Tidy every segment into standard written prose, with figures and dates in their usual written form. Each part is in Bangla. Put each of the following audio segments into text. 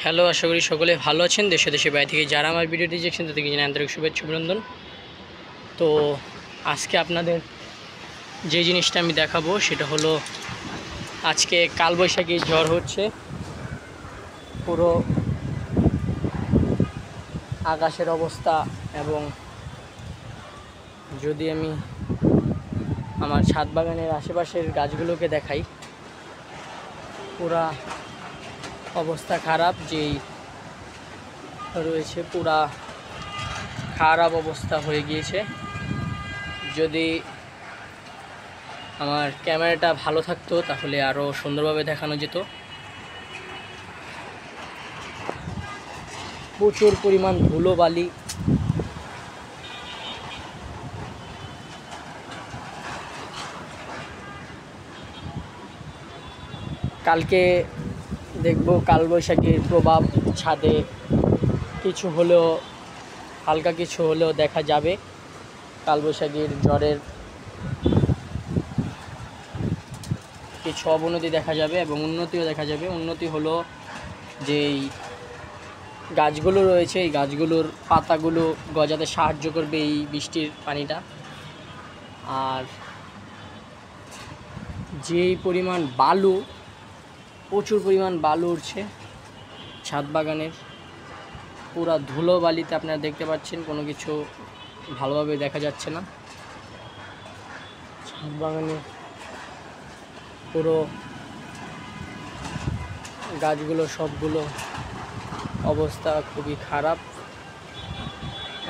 হ্যালো, আশা করি সকলে ভালো আছেন। দেশে দেশে বাইরে থেকে যারা আমার ভিডিওটি দেখছেন তাদেরকে জানাই আন্তরিক শুভেচ্ছা অভিনন্দন। তো আজকে আপনাদের যে জিনিসটা আমি দেখাবো সেটা হলো আজকে কালবৈশাখী ঝড় হচ্ছে। পুরো আকাশের অবস্থা এবং যদি আমি আমার ছাদ বাগানের আশেপাশের গাছগুলোকে দেখাই, পুরা অবস্থা খারাপ। যেই রয়েছে পুরা খারাপ অবস্থা হয়ে গিয়েছে। যদি আমার ক্যামেরাটা ভালো থাকতো তাহলে আরও সুন্দরভাবে দেখানো যেত। প্রচুর পরিমাণ ধুলো বালি, কালকে দেখব কালবৈশাখীর প্রভাব ছাদে কিছু হলেও, হালকা কিছু হলেও দেখা যাবে। কালবৈশাখীর ঝড়ের কিছু অবনতি দেখা যাবে এবং উন্নতিও দেখা যাবে। উন্নতি হলো যেই গাছগুলো রয়েছে এই গাছগুলোর পাতাগুলো গজাতে সাহায্য করবে এই বৃষ্টির পানিটা। আর যেই পরিমাণ বালু, প্রচুর পরিমাণ বালু উঠছে ছাদ বাগানের, পুরা ধুলো বালিতে আপনারা দেখতে পাচ্ছেন, কোনো কিছু ভালোভাবে দেখা যাচ্ছে না। ছাদ বাগানে পুরো গাছগুলো সবগুলো অবস্থা খুবই খারাপ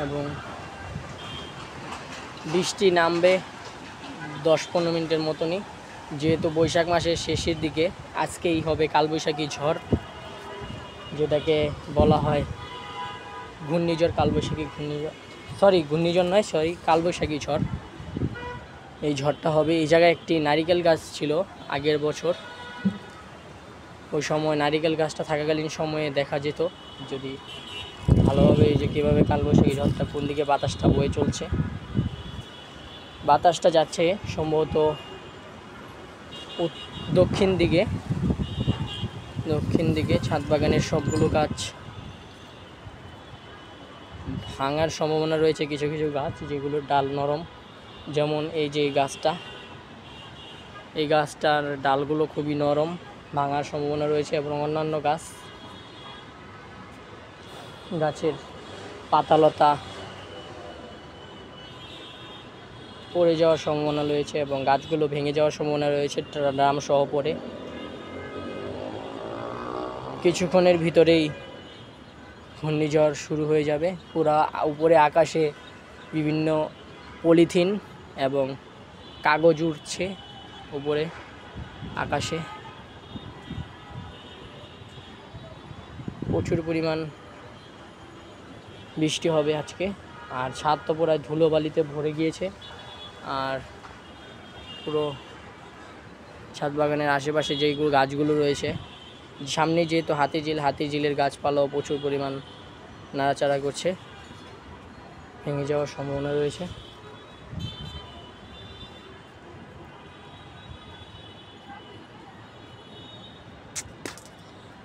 এবং বৃষ্টি নামবে 10-15 মিনিটের মতনই। যেহেতু বৈশাখ মাসের শেষের দিকে আজকেই হবে কালবৈশাখী ঝড়, যেটাকে বলা হয় ঘূর্ণিঝড়। কালবৈশাখী ঘূর্ণিঝড় কালবৈশাখী ঝড়। এই ঝড়টা হবে। এই জায়গায় একটি নারিকেল গাছ ছিল আগের বছর, ওই সময় নারিকেল গাছটা থাকাকালীন সময়ে দেখা যেত যদি ভালোভাবে, এই যে কীভাবে কালবৈশাখী ঝড়টা কোন দিকে বাতাসটা বয়ে চলছে। বাতাসটা যাচ্ছে সম্ভবত দক্ষিণ দিকে। ছাদ বাগানের সবগুলো গাছ ভাঙার সম্ভাবনা রয়েছে। কিছু কিছু গাছ যেগুলোর ডাল নরম, যেমন এই যে এই গাছটার ডালগুলো খুবই নরম, ভাঙার সম্ভাবনা রয়েছে। এবং অন্যান্য গাছের পাতালতা পড়ে যাওয়ার সম্ভাবনা রয়েছে এবং গাছগুলো ভেঙে যাওয়ার সম্ভাবনা রয়েছে ড্রাম সহ পড়ে। কিছুক্ষণের ভিতরেই ঘূর্ণিঝড় শুরু হয়ে যাবে। পুরা উপরে আকাশে বিভিন্ন পলিথিন এবং কাগজ উড়ছে উপরে আকাশে। প্রচুর পরিমাণ বৃষ্টি হবে আজকে। আর ছাদ তো পুরাই ধুলোবালিতে ভরে গিয়েছে। আর পুরো ছাদ বাগানের আশেপাশে যেইগুলো গাছগুলো রয়েছে, সামনে যেহেতু হাতিঝিলের গাছপালাও প্রচুর পরিমাণ নাড়াচাড়া করছে, ভেঙে যাওয়ার সম্ভাবনা রয়েছে।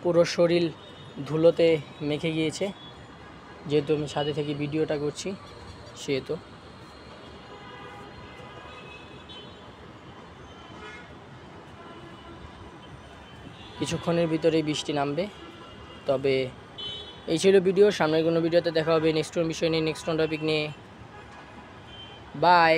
পুরো শরীর ধুলোতে মেখে গিয়েছে, যেহেতু আমি ছাদে থেকে ভিডিওটা করছি সেহেতু। কিছুক্ষণের ভিতরেই বৃষ্টি নামবে। তবে এই ছিল ভিডিও। সামনের কোনো ভিডিওতে দেখা হবে নেক্সট কোন বিষয় নিয়ে, নেক্সট কোন টপিক নিয়ে। বাই।